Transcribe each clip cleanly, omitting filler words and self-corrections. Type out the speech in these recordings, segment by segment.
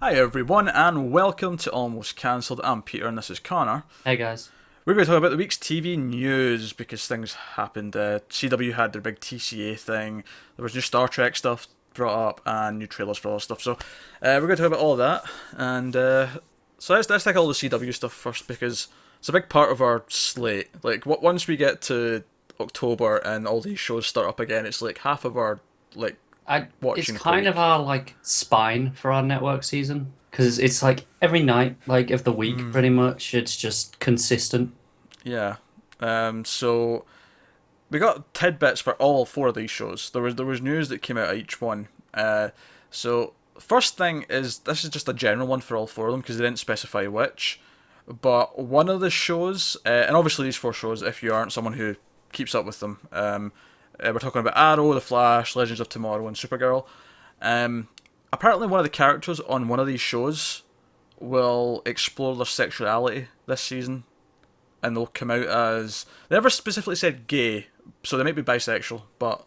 Hi everyone, and welcome to Almost Cancelled. I'm Peter, and this is Connor. Hey guys. We're going to talk about the week's TV news because things happened. CW had their big TCA thing. There was new Star Trek stuff brought up and new trailers for all this stuff. So we're going to talk about all of that. And so let's take all the CW stuff first because it's a big part of our slate. Like once we get to October and all these shows start up again, it's like half of our like It's watching per kind of week. our like spine for our network season because it's like every night, like of the week, pretty much. It's just consistent. Yeah. So we got tidbits for all four of these shows. There was news that came out of each one. So first thing is this is just a general one for all four of them because they didn't specify which. But one of the shows, and obviously these four shows, if you aren't someone who keeps up with them, we're talking about Arrow, The Flash, Legends of Tomorrow, and Supergirl. Apparently, one of the characters on one of these shows will explore their sexuality this season, and they'll come out as they never specifically said gay, so they might be bisexual, but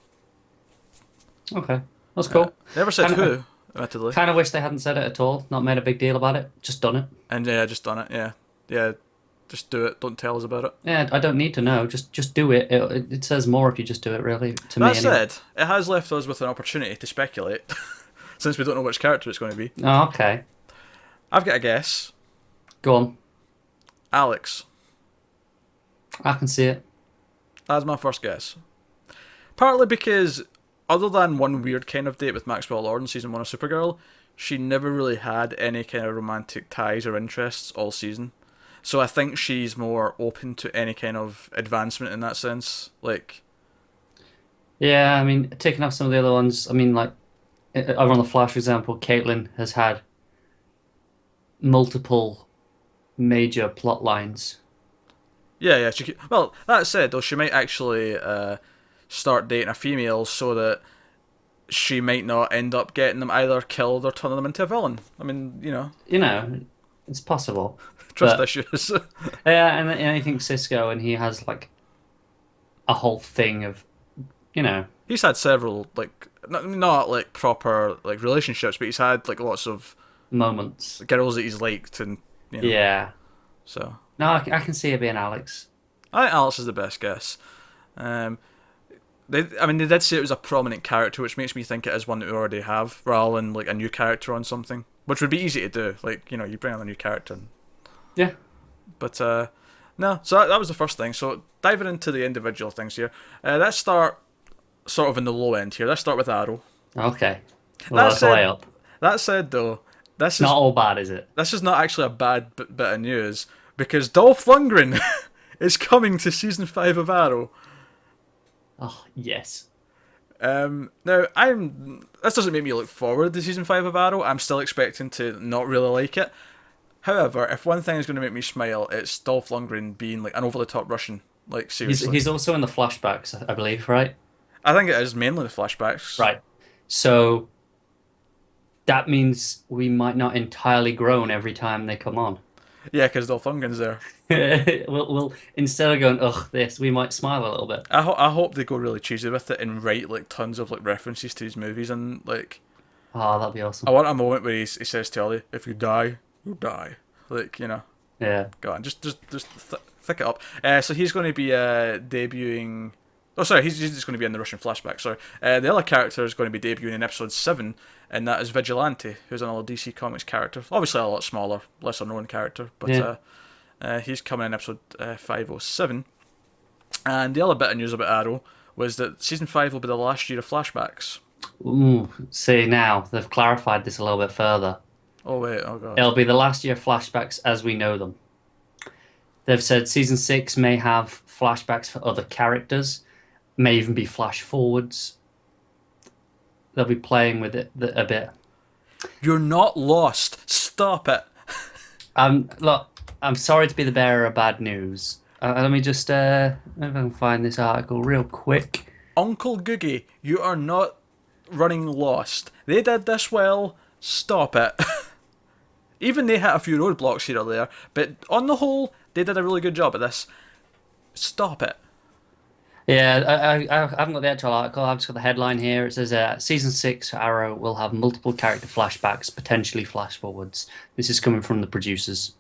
Okay, that's cool. they never said Kind of, who, admittedly. kind of wish they hadn't said it at all. Not made a big deal about it. Just done it. And yeah, just done it. Yeah, yeah, just do it. Don't tell us about it. Yeah, I don't need to know. Just do it. It says more if you just do it. Really, to me That anyway. said, it has left us with an opportunity to speculate, since we don't know which character it's going to be. Oh, okay, I've got a guess. go on. Alex. I can see it. That's my first guess. Partly because, other than one weird kind of date with Maxwell Lord in season one of Supergirl, she never really had any kind of romantic ties or interests all season. So I think she's more open to any kind of advancement in that sense. Like, Yeah, I mean, taking off some of the other ones. I mean, like over on the Flash, for example, Caitlin has had multiple major plot lines. yeah, yeah. Well, that said, though, she might actually start dating a female so that she might not end up getting them either killed or turning them into a villain. I mean, You know, it's possible. trust But issues. yeah, and I think Cisco and he has like a whole thing of, you know, He's had several like not like proper like relationships, but he's had like lots of moments. girls that he's liked, and you know. Yeah. So No, I can see it being Alex. I think Alice is the best guess. Um, they did say it was a prominent character, which makes me think it is one that we already have, rather than like a new character on something, which would be easy to do. Like you bring on a new character, Yeah. but no. So that was the first thing. So diving into the individual things here, let's start sort of in the low end here. Let's start with Arrow. Okay. Well, That that's way said, up. that said though, this It's not is all bad, is it? this is not actually a bad bit of news because Dolph Lundgren is coming to season 5 of Arrow. Oh, yes. Now this doesn't make me look forward to season 5 of Arrow. I'm still expecting to not really like it. However, if one thing is going to make me smile, it's Dolph Lundgren being like an over the top Russian. Like He's seriously, he's also in the flashbacks, I believe, right? I think it is mainly the flashbacks. Right. So that means we might not entirely groan every time they come on. Yeah, because Dolph Lundgren's there. We'll instead of going, ugh, this, we might smile a little bit. I hope they go really cheesy with it and write like tons of like references to his movies and like Oh, that'd be I awesome. want a moment where he says to Ellie, "If you die, you die." Like Yeah. go on, just thick it up. So he's going to be debuting. Oh, sorry, he's just going to be in the Russian flashback. Sorry, the other character is going to be debuting in episode 7, and that is Vigilante, who's another DC Comics character. Obviously, a lot smaller, lesser known character, but Yeah. he's coming in episode 507. And the other bit of news about Arrow was that season 5 will be the last year of flashbacks. Ooh, see now they've clarified this a little bit further. Oh wait, oh god. It'll be the last year of flashbacks as we know them. They've said season 6 may have flashbacks for other characters, may even be flash forwards. They'll be playing with it a bit. You're not lost. Stop it. Look, I'm sorry to be the bearer of bad news. Let me just if I can find this article real quick. Uncle Googie, you are not running lost. They did this well. Stop it. Even they hit a few roadblocks here or there, but on the whole, they did a really good job at this. Stop it. Yeah, I haven't got the actual article. I've just got the headline here. It says, "Season 6 Arrow will have multiple character flashbacks, potentially flash forwards." This is coming from the producers.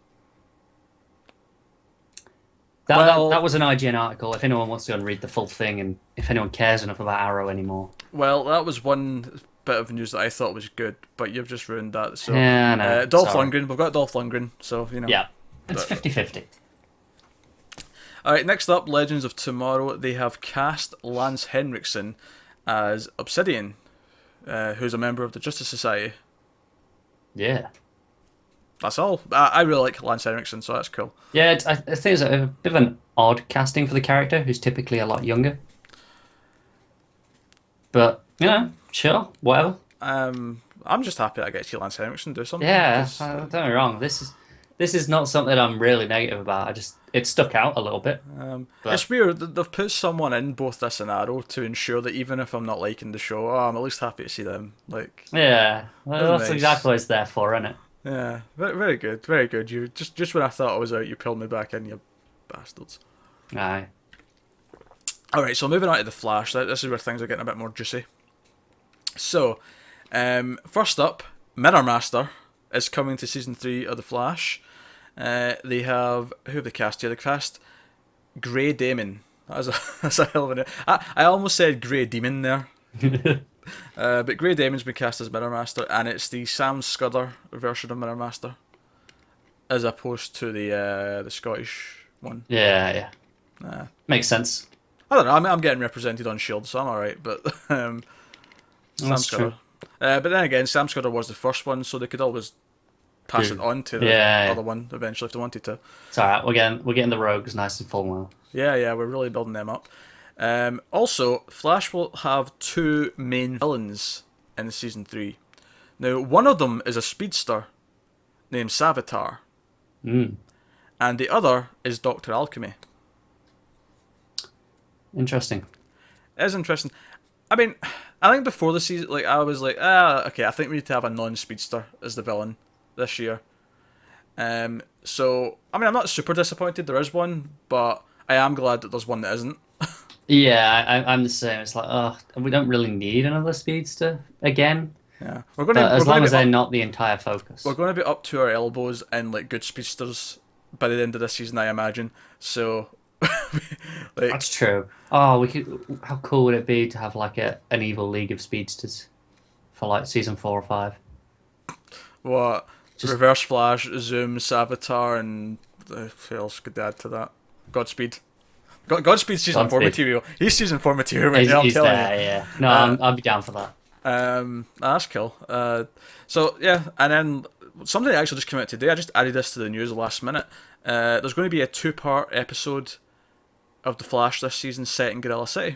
That Well, was an IGN article. If anyone wants to go and read the full thing, and if anyone cares enough about Arrow anymore, that was one bit of news that I thought was good, but you've just ruined that. So, yeah, no, Dolph sorry. Lundgren, we've got Dolph Lundgren, so Yeah, it's But, 50-50. all right, next up, Legends of Tomorrow. They have cast Lance Henriksen as Obsidian, who's a member of the Justice Society. Yeah. That's all. I really like Lance Henriksen, so that's cool. Yeah, I think it's a bit of an odd casting for the character, who's typically a lot younger. But, sure, whatever. I'm just happy I get to see Lance Henriksen do something. Yeah, 'Cause, don't get me wrong. This is not something I'm really negative about. It stuck out a little bit. But it's weird that they've put someone in both this and Arrow to ensure that even if I'm not liking the show, I'm at least happy to see them. Like, yeah, well, that's nice. exactly what it's there for, isn't it? Yeah, very, very good, very good. You just when I thought I was out, you pulled me back in, you bastards. Aye. All right, so moving on to the Flash. This is where things are getting a bit more juicy. So, first up, Mirror Master is coming to season 3 of the Flash. They have who have they cast here? They cast Grey Damon. That's a hell of a name. I almost said Grey Demon there. But Grey Damon's been cast as Mirror Master, and it's the Sam Scudder version of Mirror Master, as opposed to the Scottish one. Yeah. Makes sense. I don't know. I'm getting represented on Shield, so I'm alright. But Sam That's Scudder. true. But then again, Sam Scudder was the first one, so they could always pass it on to the Yeah. other one eventually if they wanted to. It's all right. We're getting the rogues nice and full now. Yeah, we're really building them up. Also, Flash will have 2 main villains in season 3. Now, one of them is a speedster named Savitar, Mm. and the other is Doctor Alchemy. Interesting. It is interesting. I mean, I think before the season, like I was like, okay, I think we need to have a non-speedster as the villain this year. So I mean, I'm not super disappointed there is one, but I am glad that there's one that isn't. Yeah, I'm the same. It's like, oh, we don't really need another speedster again. Yeah, But as long as they're not the entire focus. we're going to be up to our elbows in like good speedsters by the end of this season, I imagine. So, like, That's true. Oh, we could. How cool would it be to have like an evil league of speedsters for like season 4 or 5? what Reverse Flash, Zoom, Savitar, and who else could they add to that? Godspeed. Godspeed's season 4 Godspeed. material. He's season 4 material right He's, now, I'm he's telling there, you. yeah. No, I'd be down for that. That's cool. So yeah, and then something that actually just came out today. I just added this to the news last minute. There's going to be a 2-part episode of The Flash this season set in Gorilla City.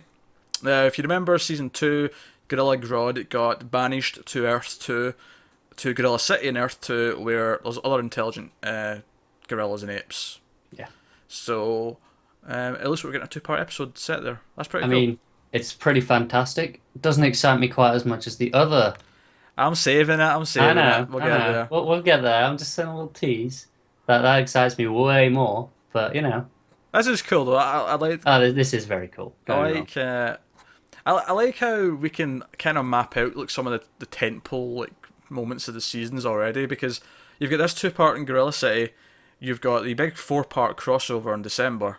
If you remember season 2, Gorilla Grodd got banished to Earth 2, to Gorilla City in Earth 2, where there's other intelligent gorillas and apes. Yeah. So at least we're getting a 2-part episode set there. That's pretty I cool. mean, it's pretty fantastic. It doesn't excite me quite as much as the other. I'm saving it. I'm I saving know. it. We'll I get know. there. We'll get there. I'm just saying a little tease. That excites me way more. But This is cool though. I like. this is very cool. I Don't get me like. I like how we can kind of map out like some of the tentpole like moments of the seasons already, because you've got this 2-part in Gorilla City, you've got the big 4-part crossover in December.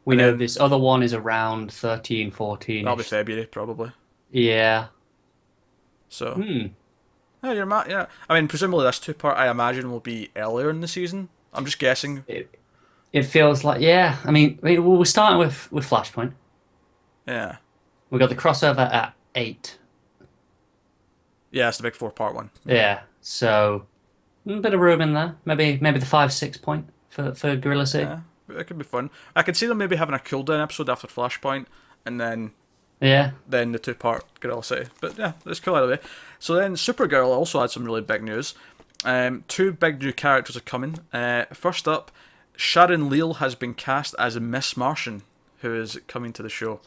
We and know then- this other one is around 13, 14. That'll be February probably. Yeah. So Hmm. yeah, yeah. I mean, presumably this 2-part I imagine will be earlier in the season. I'm just guessing. It feels like, yeah. I mean, we're starting with Flashpoint. Yeah, We got the crossover at 8. yeah, it's the big 4-part one. Yeah. So a bit of room in there. Maybe the 5-6 point for Gorilla City. Yeah, it could be fun. I could see them maybe having a cooldown episode after Flashpoint, and then Yeah. the 2-part Gorilla City. But yeah, it's cool either way. So then Supergirl also had some really big news. 2 big new characters are coming. First up, Sharon Leal has been cast as Miss Martian, who is coming to the show.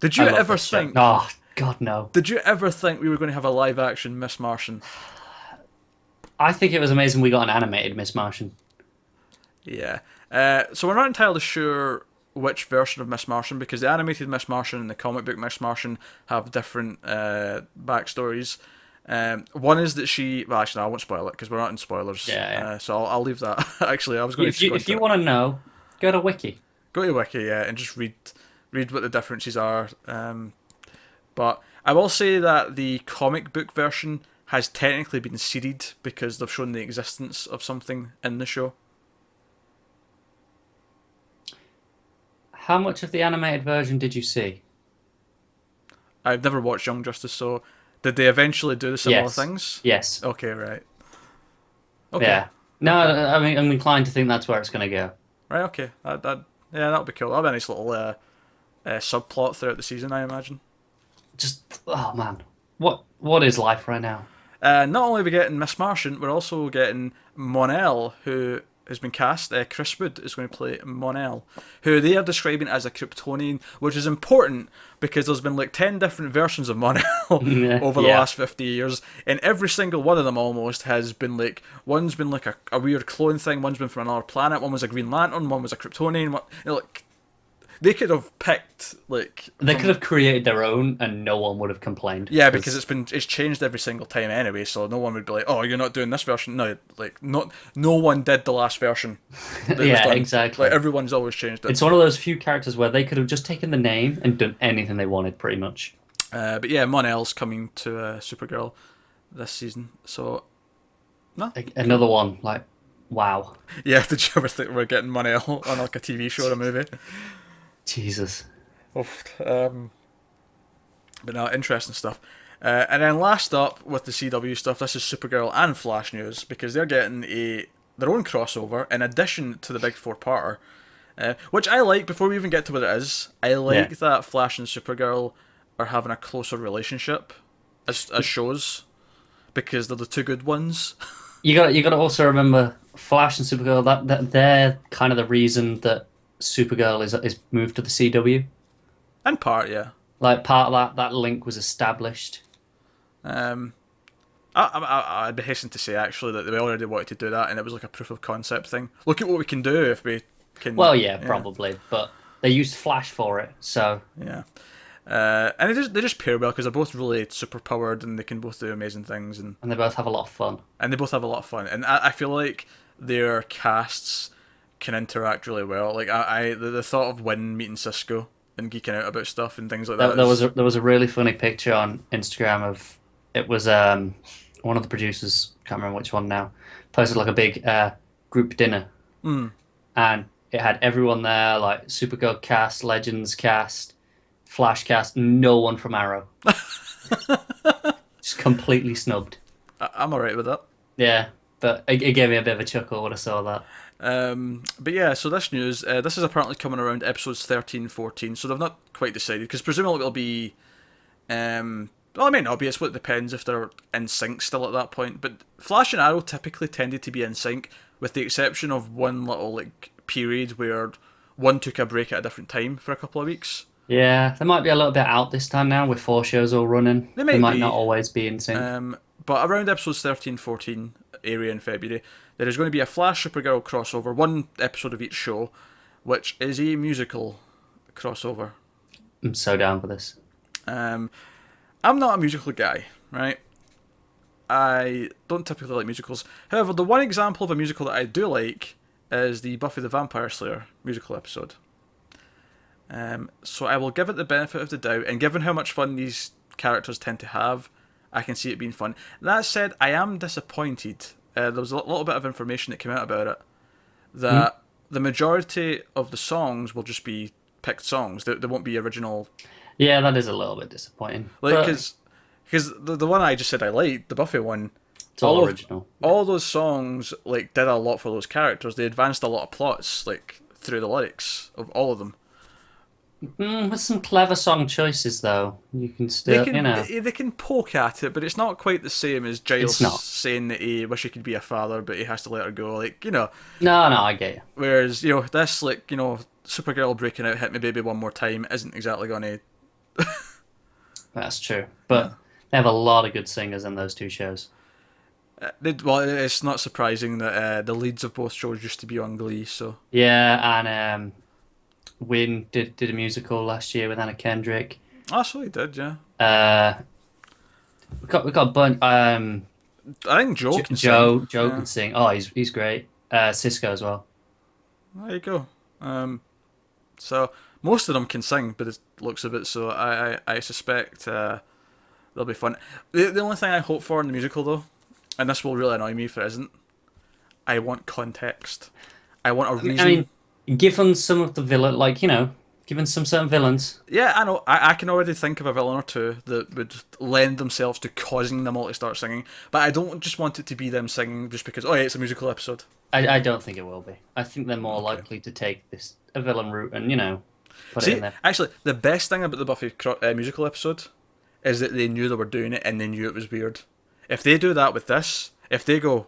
Did you I love ever this show. think? Oh, God, no. Did you ever think we were going to have a live action Miss Martian? I think it was amazing we got an animated Miss Martian. Yeah. So we're not entirely sure which version of Miss Martian, because the animated Miss Martian and the comic book Miss Martian have different backstories. One is that she. Well, actually, no, I won't spoil it because we're not in spoilers. Yeah, yeah. So I'll leave that. Actually, I was going to. If you want to know, go to Wiki. Go to Wiki, yeah, and just read what the differences are. But I will say that the comic book version has technically been seeded because they've shown the existence of something in the show. How much of the animated version did you see? I've never watched Young Justice, so did they eventually do the similar Yes. things? Yes. Okay, right. Okay. Yeah. No, I mean, I'm inclined to think that's where it's going to go. Right, okay. Yeah, that'll be cool. That'll be a nice little subplot throughout the season, I imagine. Just, oh man, what is life right now? Not only are we getting Miss Martian, we're also getting Mon-El, who has been cast. Chris Wood is going to play Mon-El, who they are describing as a Kryptonian, which is important because there's been like 10 different versions of Mon-El over the last 50 years, and every single one of them almost has been like, one's been like a weird clone thing, one's been from another planet, one was a Green Lantern, one was a Kryptonian, like, they could have picked like They could have created their own, and no one would have complained. yeah, because it's changed every single time anyway, so no one would be like, "Oh, you're not doing this version." No, like no one did the last version. Yeah, exactly. Like everyone's always changed it. It's one of those few characters where they could have just taken the name and done anything they wanted, pretty much. But yeah, Mon-El's coming to Supergirl this season, so no, Another one, like, wow. yeah. Did you ever think we're getting Mon-El on like a TV show or a movie? Jesus. Oof. But no, interesting stuff. And then last up with the CW stuff, this is Supergirl and Flash news because they're getting their own crossover in addition to the big four-parter, which I like. Before we even get to what it is, I like that Flash and Supergirl are having a closer relationship as shows because they're the two good ones. You got to also remember Flash and Supergirl. That they're kind of the reason that Supergirl is moved to the CW. In part, yeah. Like part of that link was established. I'd be hastened to say actually that they already wanted to do that, and it was like a proof of concept thing. Look at what we can do if we can. Well, yeah, probably, but they used Flash for it, so yeah. And they just pair well because they're both really super powered and they can both do amazing things, and they both have a lot of fun. And I feel like their casts can interact really well. Like the thought of Wynn meeting Cisco and geeking out about stuff and things like that. There was a really funny picture on Instagram of it was one of the producers, can't remember which one now, posted like a big group dinner, and it had everyone there, like Supergirl cast, Legends cast, Flash cast, no one from Arrow, just completely snubbed. I'm alright with that. Yeah, but it gave me a bit of a chuckle when I saw that. But yeah, so this news, this is apparently coming around episodes 13, 14, so they've not quite decided, because presumably it'll be, well, it may not be, it's what it depends if they're in sync still at that point, but Flash and Arrow typically tended to be in sync, with the exception of one little, like, period where one took a break at a different time for a couple of weeks. Yeah, they might be a little bit out this time now, with 4 shows all running. They might not always be in sync. But around episodes 13, 14, area in February, there is going to be a Flash Supergirl crossover, one episode of each show, which is a musical crossover. I'm so down for this. I'm not a musical guy, right? I don't typically like musicals. However, the one example of a musical that I do like is the Buffy the Vampire Slayer musical episode. So I will give it the benefit of the doubt, and given how much fun these characters tend to have, I can see it being fun. That said, I am disappointed. There was a little bit of information that came out about it, that the majority of the songs will just be picked songs. There won't be original. Yeah, that is a little bit disappointing. Like, because the one I just said I liked, the Buffy one, it's all original. All those songs like did a lot for those characters. They advanced a lot of plots like through the lyrics of all of them. With some clever song choices, though, you can still, they can poke at it, but it's not quite the same as Giles saying that he wish he could be a father, but he has to let her go. Like, No, I get you. Whereas, this, like, Supergirl breaking out "Hit Me Baby One More Time" isn't exactly going to. That's true, but they have a lot of good singers in those 2 shows. Well, it's not surprising that the leads of both shows used to be on Glee, so. Yeah, and Win did a musical last year with Anna Kendrick. Oh, so he did, yeah. Uh, we got a bunch. I think Joe can sing. Joe Yeah, can sing. Oh, he's great. Cisco as well. there you go. So most of them can sing, but it looks of it. So I suspect they'll be fun. The only thing I hope for in the musical though, and this will really annoy me if it isn't, I want context. I want a I reason. mean, given some of the villain, like given some certain villains. Yeah, I know. I can already think of a villain or two that would lend themselves to causing them all to start singing. But I don't just want it to be them singing just because, oh yeah, it's a musical episode. I don't think it will be. I think they're more Okay. likely to take a villain route and put it in See, there. actually, the best thing about the musical episode is that they knew they were doing it and they knew it was weird. If they do that with this, if they go,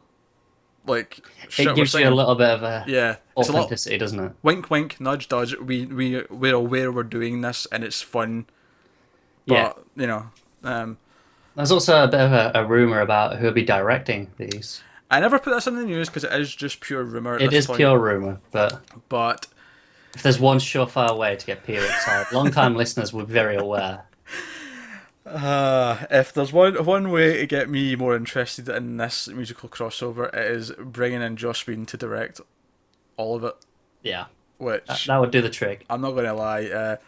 like, shit, It we're gives you a singing. little bit of a Yeah, it's a lot. authenticity, doesn't it? Wink, wink, nudge, dodge. We're aware we're doing this and it's fun, Yeah. but There's also a bit of a rumor about who'll be directing these. I never put this in the news because it is just pure rumor at It this is point. pure rumor, but But if there's one surefire way to get Peter excited, long-time listeners were very aware. if there's one way to get me more interested in this musical crossover, it is bringing in Joss Whedon to direct all of it. Yeah, Which that would do the trick. I'm not going to lie.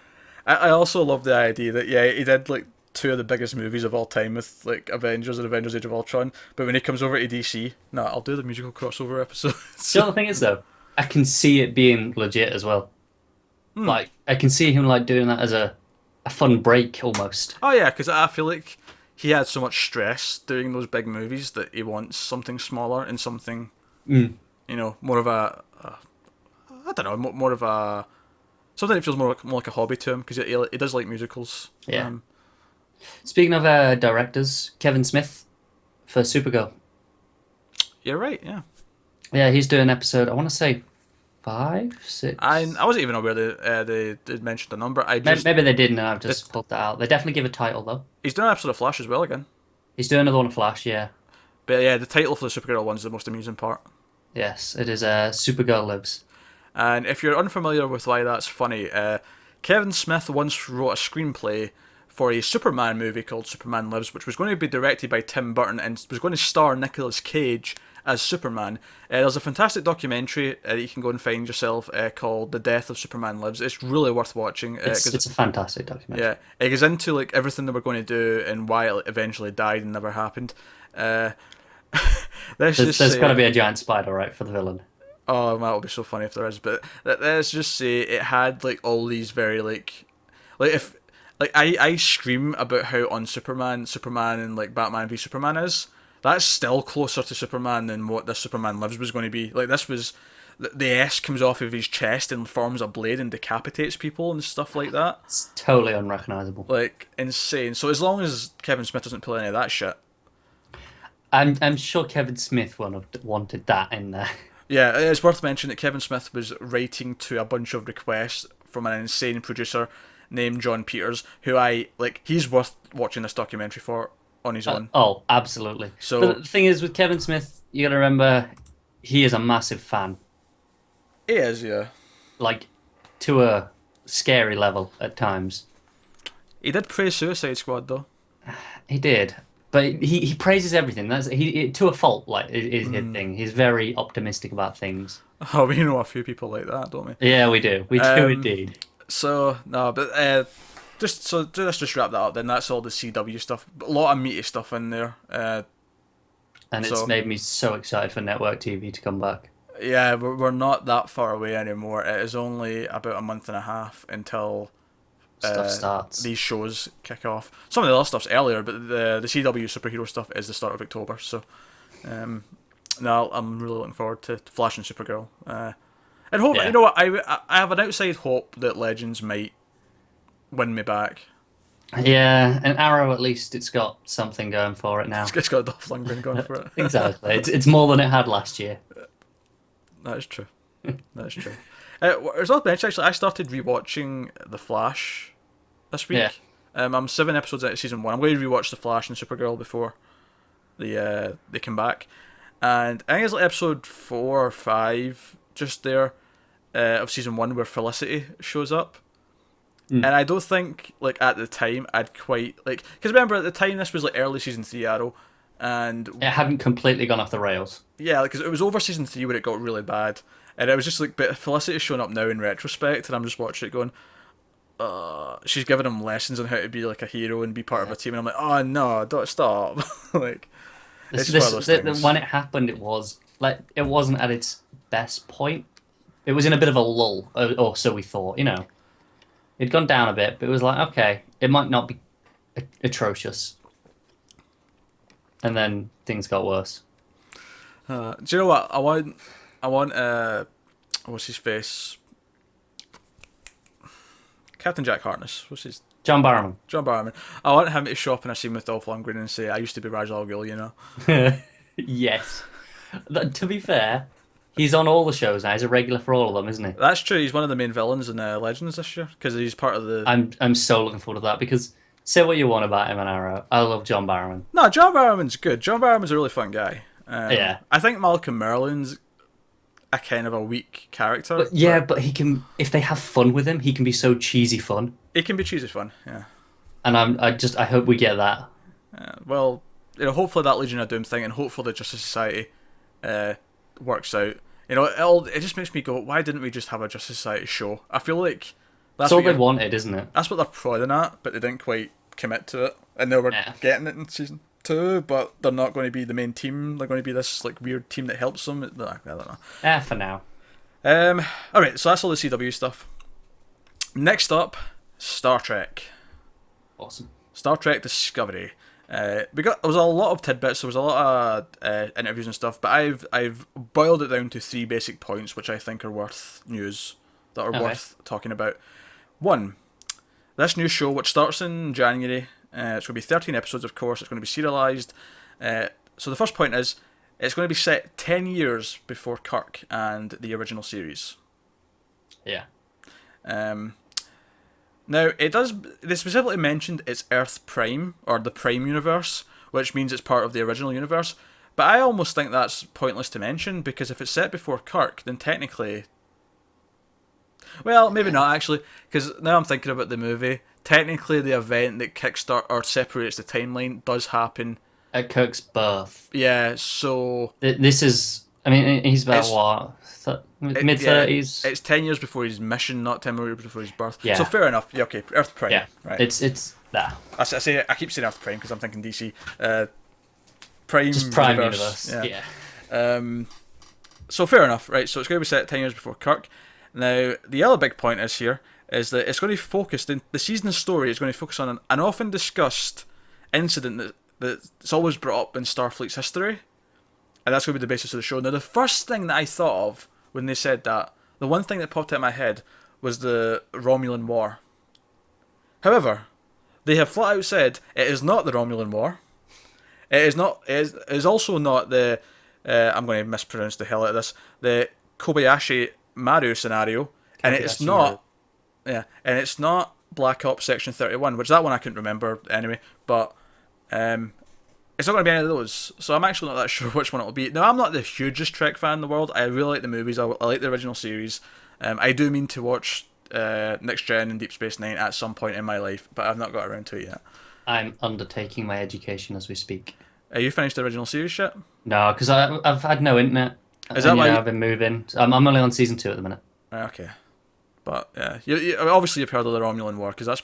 I also love the idea that yeah, he did like two of the biggest movies of all time with like Avengers and Avengers: Age of Ultron. But when he comes over to DC, no, I'll do the musical crossover episode. The other thing is though, I can see it being legit as well. Like I can see him like doing that as a fun break almost. Oh yeah, because I feel like he had so much stress doing those big movies that he wants something smaller and something, more of a I don't know, more of a something that feels more like a hobby to him because he does like musicals. Yeah. Speaking of directors, Kevin Smith for Supergirl. You're right. Yeah, Yeah, he's doing episode. I want to say 5, 6. I wasn't even aware they did mention the number. I just Maybe they didn't, and I've just pulled that out. They definitely give a title though. he's doing an episode of Flash as well again. He's doing another one of Flash. Yeah. But yeah, the title for the Supergirl one's the most amusing part. Yes, it is. Supergirl lives. And if you're unfamiliar with why that's funny, Kevin Smith once wrote a screenplay for a Superman movie called Superman Lives, which was going to be directed by Tim Burton and was going to star Nicolas Cage as Superman. There's a fantastic documentary that you can go and find yourself called The Death of Superman Lives. It's really worth watching. It's a fantastic documentary. Yeah, it goes into like everything they were going to do and why it eventually died and never happened. There's got to be a giant spider, right, for the villain. Oh, that would be so funny if there is. But let's just say it had like all these very like if like I scream about how on Superman and like Batman v Superman is. That's still closer to Superman than what this Superman Lives was going to be. Like this was the S comes off of his chest and forms a blade and decapitates people and stuff like that. It's totally unrecognizable. Like insane. So as long as Kevin Smith doesn't pull any of that shit. I'm sure Kevin Smith would have wanted that in there. Yeah, it's worth mentioning that Kevin Smith was writing to a bunch of requests from an insane producer named John Peters, who he's worth watching this documentary for on his own. Oh, absolutely. So But the thing is, with Kevin Smith, you got to remember he is a massive fan, he is, yeah. like to a scary level at times. He did praise Suicide Squad though. He did, but he praises everything. That's to a fault. Like is his thing. He's very optimistic about things. Oh, we know a few people like that, don't we? Yeah, we do. We do indeed. So no, but let's just wrap that up. Then that's all the CW stuff. A lot of meaty stuff in there. And it's made me so excited for network TV to come back. Yeah, we're not that far away anymore. It is only about a month and a half until Stuff starts. these shows kick off. Some of the other stuff's earlier, but the CW superhero stuff is the start of October. So, no, I'm really looking forward to Flash and Supergirl. And hope you know what I have an outside hope that Legends might win me back. Yeah, an Arrow at least it's got something going for it now. It's got Dolph Lungren going for it. Exactly. It's more than it had last year. That is true. That is true. As well mentioned, actually, I started rewatching The Flash this week. Yeah. I'm 7 episodes out of season 1. I'm going to rewatch The Flash and Supergirl before they come back. And I think it's like episode 4 or 5, just there. of season 1 where Felicity shows up. Mm. And I don't think, like, at the time, I'd quite, like... Because remember, at the time, this was, like, early season 3 Arrow. And, It hadn't completely gone off the rails. yeah, because it was over season 3 where it got really bad. And it was just, like, but Felicity's showing up now in retrospect, and I'm just watching it going, she's giving him lessons on how to be, like, a hero and be part of a team. And I'm like, oh, no, don't stop. Like, it's just one of those things. When it happened, it was like it wasn't at its best point. It was in a bit of a lull, or so we thought. It'd gone down a bit, but it was like, okay, it might not be atrocious. And then things got worse. Do you know what? I want, what's his face? Captain Jack Harkness. What's his... John Barrowman. John Barrowman. I want him to show up in a scene with Dolph Lundgren and say, I used to be Ra's al Ghul, you know? Yes. To be fair, he's on all the shows now. He's a regular for all of them, isn't he? That's true. He's one of the main villains in Legends this year, because he's part of the... I'm so looking forward to that, because say what you want about him and Arrow, I love John Barrowman. No, John Barrowman's good. John Barrowman's a really fun guy. Yeah. I think Malcolm Merlyn's a kind of a weak character. But he can, if they have fun with him, he can be so cheesy fun. He can be cheesy fun, yeah. And I hope we get that. Well, hopefully that Legion of Doom thing, and hopefully the Justice Society works out. It just makes me go, why didn't we just have a Justice Society show? I feel like that's all they wanted, isn't it? That's what they're prodding at, but they didn't quite commit to it. And they were getting it in season 2, but they're not going to be the main team. They're going to be this like weird team that helps them. I don't know. For now. Alright, so that's all the CW stuff. Next up, Star Trek. Awesome. Star Trek Discovery. There was a lot of tidbits. There was a lot of interviews and stuff, but I've boiled it down to 3 basic points, which I think are worth news, that are worth talking about. 1, this new show, which starts in January, it's going to be 13 episodes, of course. It's going to be serialized. So the first point is, it's going to be set 10 years before Kirk and the original series. Yeah. Now, they specifically mentioned it's Earth Prime, or the Prime universe, which means it's part of the original universe. But I almost think that's pointless to mention, because if it's set before Kirk, then technically... Well, maybe not, actually, because now I'm thinking about the movie. Technically, the event that kickstarts or separates the timeline does happen... At Kirk's birth. Yeah, so... This is... I mean, he's about what? Mid-30s? Yeah, it's 10 years before his mission, not 10 years before his birth. Yeah. So fair enough. Yeah, okay, Earth Prime. Yeah, right. It's that. I keep saying Earth Prime because I'm thinking DC. Prime Just Prime Universe. Yeah. So fair enough, right? So it's going to be set 10 years before Kirk. Now, the other big point is that it's going to be focused in the season's story is going to focus on an often discussed incident that's always brought up in Starfleet's history, and that's going to be the basis of the show. Now, the first thing that I thought of when they said that, the one thing that popped out of my head was the Romulan War. However, they have flat out said it is not the Romulan War. It is not. It is also not the. I'm going to mispronounce the hell out of this. The Kobayashi Maru scenario, and it's not. Yeah, and it's not Black Ops Section 31, which that one I couldn't remember anyway. But it's not going to be any of those. So I'm actually not that sure which one it will be. Now, I'm not the hugest Trek fan in the world. I really like the movies. I like the original series. I do mean to watch Next Gen and Deep Space Nine at some point in my life, but I've not got around to it yet. I'm undertaking my education as we speak. Are you finished the original series yet? No, because I've had no internet. Is that why I've been moving? I'm only on season 2 at the minute. Okay. But yeah, obviously you've heard of the Romulan War because that's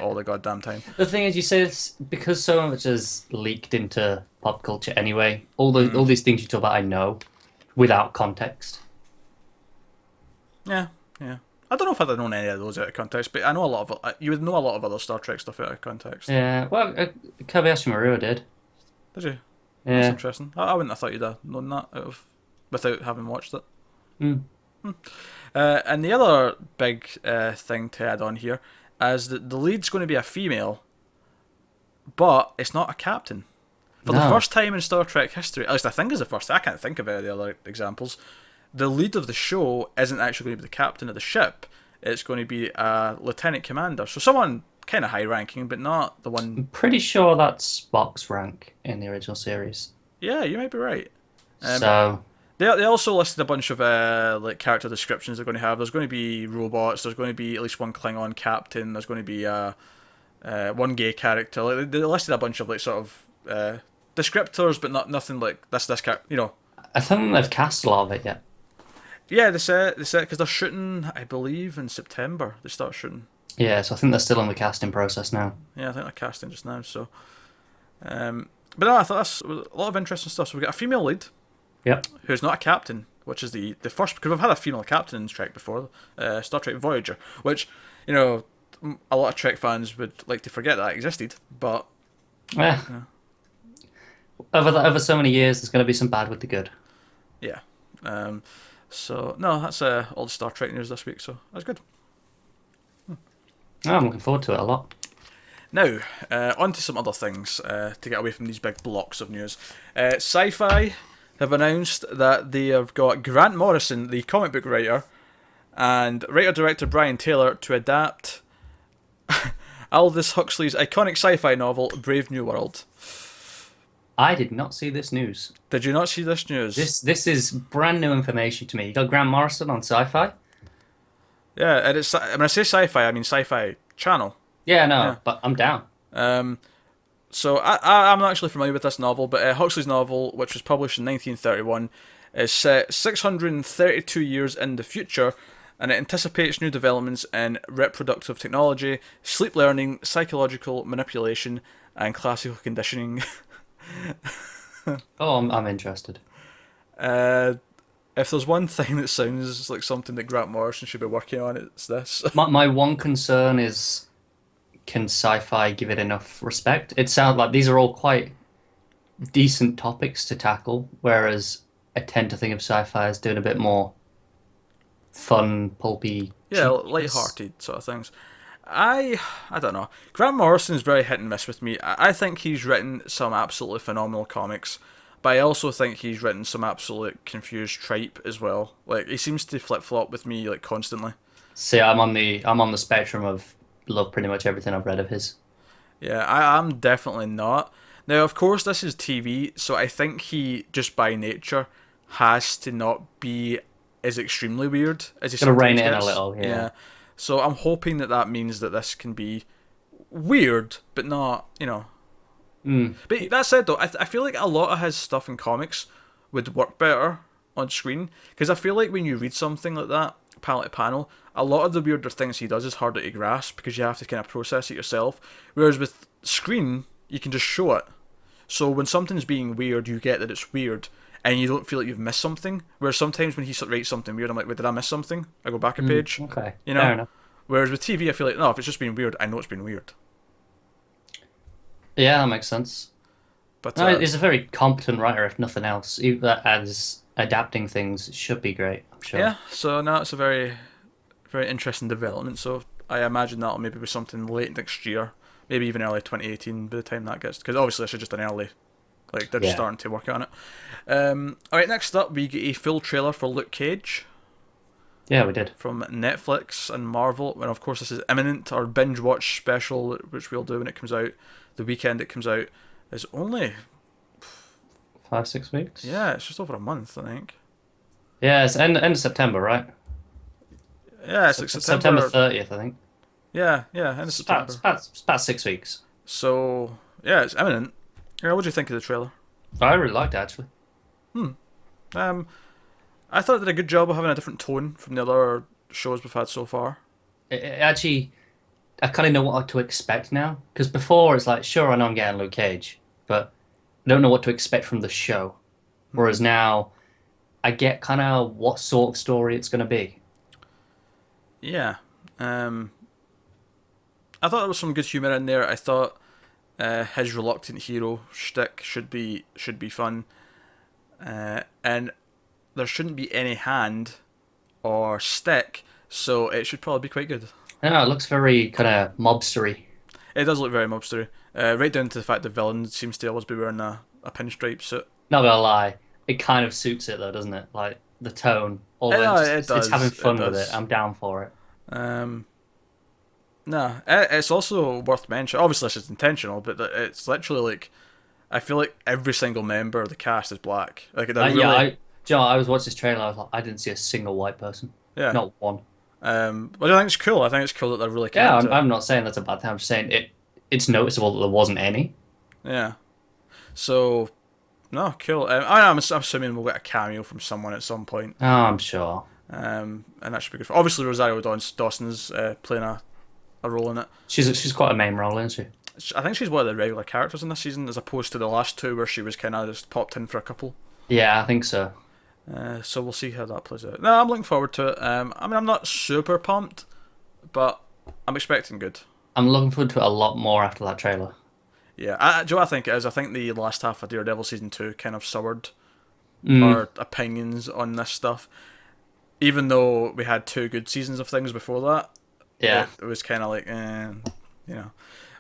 all the goddamn time. The thing is, you say this because so much is leaked into pop culture anyway. All these things you talk about, I know, without context. Yeah. I don't know if I'd have known any of those out of context, but I know a lot of. You would know a lot of other Star Trek stuff out of context. Yeah, well, Kobayashi Maru did. Did you? Yeah. That's interesting. I wouldn't have thought you'd have known that without having watched it. And the other big thing to add on here is that the lead's going to be a female, but it's not a captain. For the first time in Star Trek history, at least I think is the first, I can't think of any of the other examples, the lead of the show isn't actually going to be the captain of the ship. It's going to be a lieutenant commander. So someone kind of high ranking, but not the one... I'm pretty sure that's Spock's rank in the original series. Yeah, you might be right. So They also listed a bunch of like character descriptions they're going to have. There's going to be robots. There's going to be at least one Klingon captain. There's going to be one gay character. Like they listed a bunch of like sort of descriptors, but nothing like this character. You know. I think they've cast a lot of it yet. Yeah, they said because they're shooting, I believe, in September. They start shooting. Yeah, so I think they're still in the casting process now. Yeah, I think they're casting just now. So, but no, I thought that's a lot of interesting stuff. So we got a female lead. Yep. Who's not a captain, which is the first, because we've had a female captain in Trek before, Star Trek Voyager, which, you know, a lot of Trek fans would like to forget that existed, but Yeah. Over so many years, there's going to be some bad with the good. yeah. So no, that's all the Star Trek news this week. So that's good. I'm looking forward to it a lot. Now, on to some other things to get away from these big blocks of news. SyFy have announced that they have got Grant Morrison, the comic book writer, and writer-director Brian Taylor to adapt Aldous Huxley's iconic sci-fi novel Brave New World. I did not see this news. Did you not see this news? This is brand new information to me. You got Grant Morrison on SyFy? Yeah, and it's when I say sci-fi, I mean Sci-Fi Channel. Yeah, no, Yeah. but I'm down. So I'm not actually familiar with this novel, but Huxley's novel, which was published in 1931, is set 632 years in the future, and it anticipates new developments in reproductive technology, sleep learning, psychological manipulation, and classical conditioning. Oh, I'm interested. If there's one thing that sounds like something that Grant Morrison should be working on, it's this. My one concern is, can SyFy give it enough respect? It sounds like these are all quite decent topics to tackle, whereas I tend to think of SyFy as doing a bit more fun, pulpy, Yeah, cheekiness. light-hearted sort of things. I don't know. Grant Morrison is very hit and miss with me. I think he's written some absolutely phenomenal comics, but I also think he's written some absolute confused tripe as well. Like he seems to flip-flop with me like constantly. See, I'm on the spectrum of love pretty much everything I've read of his. Yeah, I'm definitely not. Now, of course, this is TV, so I think he just by nature has to not be as extremely weird as he Gotta rein sometimes it in a gets. little, yeah. So I'm hoping that means that this can be weird, but not, you know. Mm. But that said, though, I feel like a lot of his stuff in comics would work better on screen, because I feel like when you read something like that, panel to panel, a lot of the weirder things he does is harder to grasp because you have to kind of process it yourself. Whereas with screen, you can just show it. So when something's being weird, you get that it's weird, and you don't feel like you've missed something. Whereas sometimes when he writes something weird, I'm like, wait, did I miss something? I go back a page. Okay, You know? fair enough. Whereas with TV, I feel like, no, if it's just been weird, I know it's been weird. Yeah, that makes sense. But No, he's a very competent writer, if nothing else. Even as adapting things should be great, I'm sure. yeah, so now it's a very, very interesting development. So I imagine that'll maybe be something late next year, maybe even early 2018 by the time that gets, because obviously this is just an early, like they're just Yeah. starting to work on it. Alright, next up we get a full trailer for Luke Cage Yeah, we did. from Netflix and Marvel, and of course this is imminent. Our binge watch special, which we'll do when it comes out, the weekend it comes out, is only, 5-6 weeks. yeah, it's just over a month, I think. Yeah, it's end of September, right? Yeah, it's like September September. 30th, I think. Yeah, end of It's September. it's about 6 weeks. So yeah, it's imminent. Yeah, what do you think of the trailer? I really liked it, actually. I thought it did a good job of having a different tone from the other shows we've had so far. Actually, I kind of know what to expect now. Because before, it's like, sure, I know I'm getting Luke Cage, but I don't know what to expect from the show. Whereas now, I get kind of what sort of story it's going to be. Yeah, I thought there was some good humor in there. I thought his reluctant hero shtick should be fun, and there shouldn't be any hand or stick, so it should probably be quite good. I don't know, it looks very kind of mobstery. It does look very mobstery, right down to the fact the villain seems to always be wearing a pinstripe suit. Not gonna lie, it kind of suits it though, doesn't it? Like the tone, all It that. does, It's having fun it with does. it. I'm down for it. Nah, it's also worth mentioning. Obviously, this is intentional, but it's literally like I feel like every single member of the cast is black. Like they're Yeah, really, Joe, I was watching this trailer. I was like, I didn't see a single white person, Yeah. not one. But I think it's cool. I think it's cool that they're really Yeah, committed to it. I'm not saying that's a bad thing. I'm just saying it's noticeable that there wasn't any. Yeah. So no, cool. I'm assuming we'll get a cameo from someone at some point. Oh, I'm sure. And that should be good. Obviously, Rosario Dawson's playing a role in it. She's quite a main role, isn't I think she's one of the regular characters in this season, as opposed to the last two where she was kind of just popped in for a couple. she? Yeah, I think so. So we'll see how that plays out. No, I'm looking forward to it. I mean, I'm not super pumped, but I'm expecting good. I'm looking forward to it a lot more after that trailer. Yeah, do you know what I think it is? I think the last half of Daredevil season 2 kind of soured Mm, our opinions on this stuff. Even though we had two good seasons of things before that, yeah. it was kind of like, you know.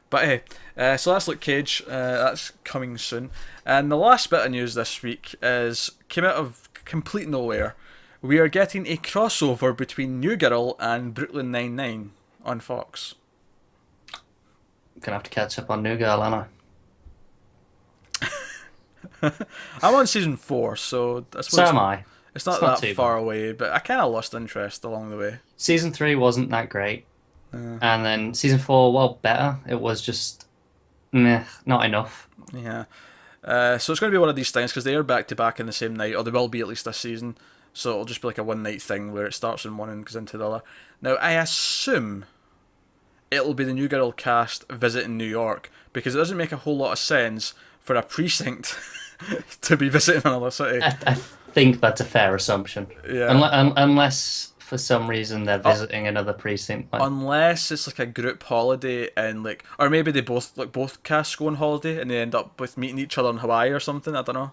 But hey, so that's Luke Cage. That's coming soon. And the last bit of news this week came out of complete nowhere. We are getting a crossover between New Girl and Brooklyn Nine-Nine on Fox. Gonna have to catch up on New Girl, aren't I'm on season 4, so I I? suppose So am I. it's not It's not that too far bad. away. But I kind of lost interest along the way. Season 3 wasn't that great. Uh, And then season 4, well, better. It was just, meh, not enough. yeah. So it's going to be one of these things because they are back to back in the same night, or they will be at least this season. So it'll just be like a one night thing where it starts in one and goes into the other. Now I assume it'll be the New Girl cast visiting New York because it doesn't make a whole lot of sense for a precinct to be visiting another city. I think that's a fair assumption. Yeah. Unless for some reason they're visiting another precinct. Like, Unless it's like a group holiday and like, or maybe they both casts go on holiday and they end up with meeting each other in Hawaii or something. I don't know.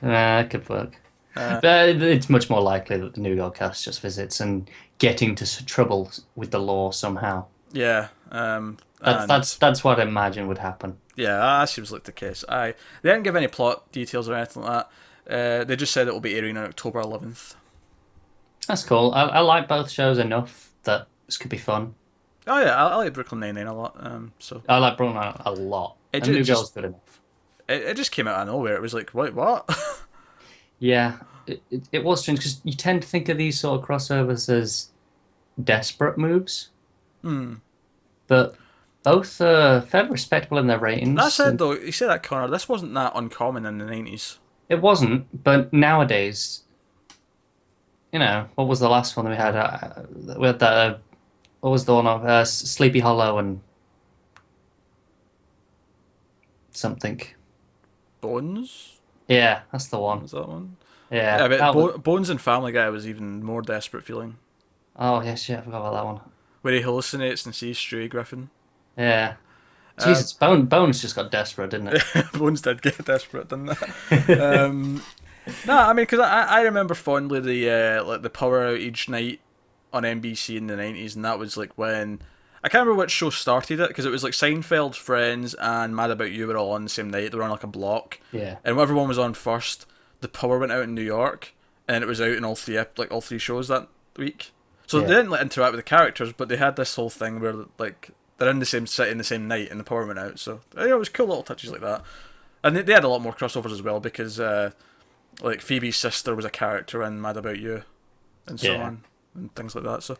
that could work. Uh, But it's much more likely that the New Girl cast just visits and get into trouble with the law somehow. yeah. And That's what I imagine would happen. yeah, that seems like the case. They didn't give any plot details or anything like that. They just said it will be airing on October 11th. That's cool. I like both shows enough that this could be fun. Oh yeah, I like Brooklyn Nine-Nine a lot. So I like Brooklyn a lot. it And New just Girl's good enough. it just came out of nowhere. It was like, wait, what? Yeah, it was strange because you tend to think of these sort of crossovers as desperate moves, Hmm. but both are fairly respectable in their ratings. That said, And though, you say that, Connor. This wasn't that uncommon in the 90s. it wasn't, but nowadays, what was the last one that we had? We had that. What was the one of Sleepy Hollow and something? Bones? Yeah, that's the one. Was that one? Yeah, Yeah, but that was. Bones and Family Guy was even more desperate feeling, Oh yes, yeah, I forgot about that one. where he hallucinates and sees Stewie Griffin. Yeah, Um, Jesus, Bones just got desperate, didn't it? Bones did get desperate, didn't it? No, I mean, because I remember fondly the like the Power Outage night on NBC in the 90s, and that was like when I can't remember which show started it because it was like Seinfeld, Friends, and Mad About You were all on the same night. They were on like a block, Yeah. and whatever one was on first, the Power went out in New York, and it was out in all three shows that week. So Yeah. they didn't like, interact with the characters, but they had this whole thing where like they're in the same city in the same night, and the Power went out. So it was cool little touches like that, and they had a lot more crossovers as well because like Phoebe's sister was a character in Mad About You, and so Yeah. on and things like that. So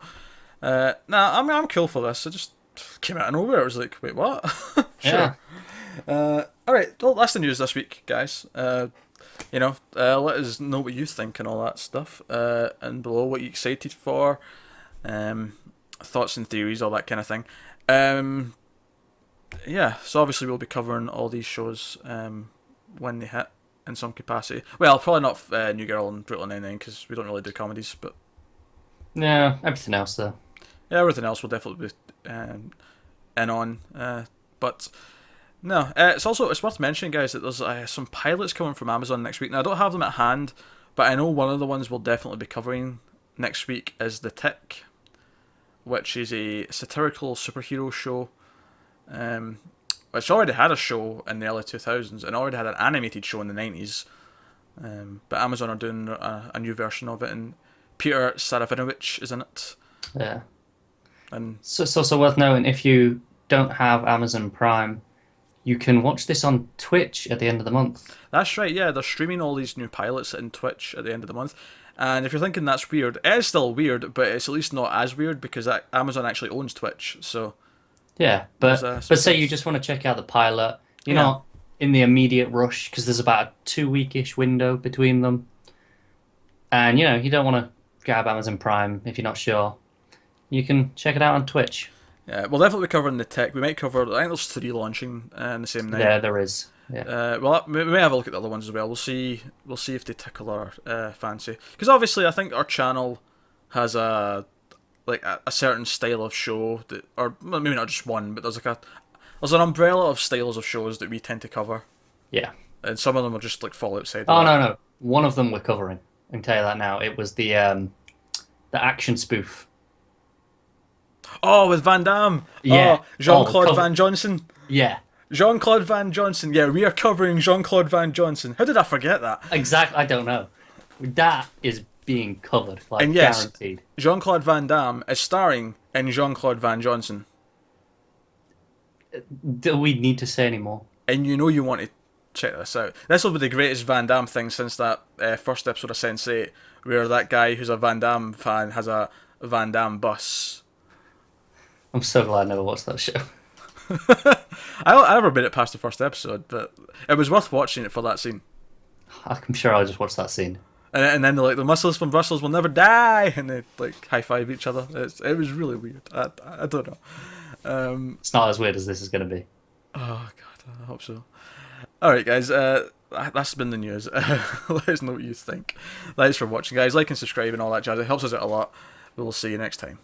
nah, I mean I'm cool for this. It just came out of nowhere. I was like, wait, what? Yeah. Sure. All right, well that's the news this week, guys. Let us know what you think and all that stuff. And below what you're excited for, thoughts and theories, all that kind of thing. Yeah, so obviously we'll be covering all these shows when they hit in some capacity. Well, probably not New Girl and Brooklyn Nine-Nine because we don't really do comedies, but No, everything else though. yeah, everything else will definitely be in on. But no, it's worth mentioning, guys, that there's some pilots coming from Amazon next week. Now I don't have them at hand, but I know one of the ones we'll definitely be covering next week is The Tick, which is a satirical superhero show. Which already had a show in the early 2000s and already had an animated show in the 90s. But Amazon are doing a new version of it, and Peter Sarafinovich is in it. Yeah. And So it's also worth knowing if you don't have Amazon Prime, You can watch this on Twitch at the end of the month. That's right, yeah, they're streaming all these new pilots in Twitch at the end of the month. And if you're thinking that's weird, it is still weird, but it's at least not as weird because Amazon actually owns Twitch, so Yeah, but say you just want to check out the pilot. You're yeah. not in the immediate rush because there's about a 2 week-ish window between them, and you don't want to grab Amazon Prime if you're not sure. You can check it out on Twitch. Yeah, we'll definitely be covering the tech. We might cover, I think there's 3 launching in the same night. There is. Yeah. Well, we may have a look at the other ones as well. We'll see. We'll see if they tickle our fancy. Because obviously, I think our channel has a certain style of show that, or well, maybe not just one, but there's an umbrella of styles of shows that we tend to cover, Yeah. and some of them will just like fall outside. Oh of that. no. One of them we're covering. I can tell you that now. It was the action spoof. Oh, with Van Damme. Yeah. Oh, Jean-Claude cover- Van Johnson. Yeah. Jean-Claude Van Johnson. Yeah, we are covering Jean-Claude Van Johnson. How did I forget that? Exactly. I don't know. That is being covered, like And yes, guaranteed. Jean-Claude Van Damme is starring in Jean-Claude Van Johnson. Do we need to say any more? And you know you want to check this out. This will be the greatest Van Damme thing since that first episode of Sense8, where that guy who's a Van Damme fan has a Van Damme bus. I'm so glad I never watched that show. I never made it past the first episode, but it was worth watching it for that scene. I'm sure I'll just watch that scene. And then they're like, the muscles from Brussels will never die, and they like high five each other. It was really weird. I don't know. It's not as weird as this is going to be. Oh god, I hope so. All right, guys. That's been the news. Let us know what you think. Thanks for watching, guys. Like and subscribe and all that jazz. It helps us out a lot. We will see you next time.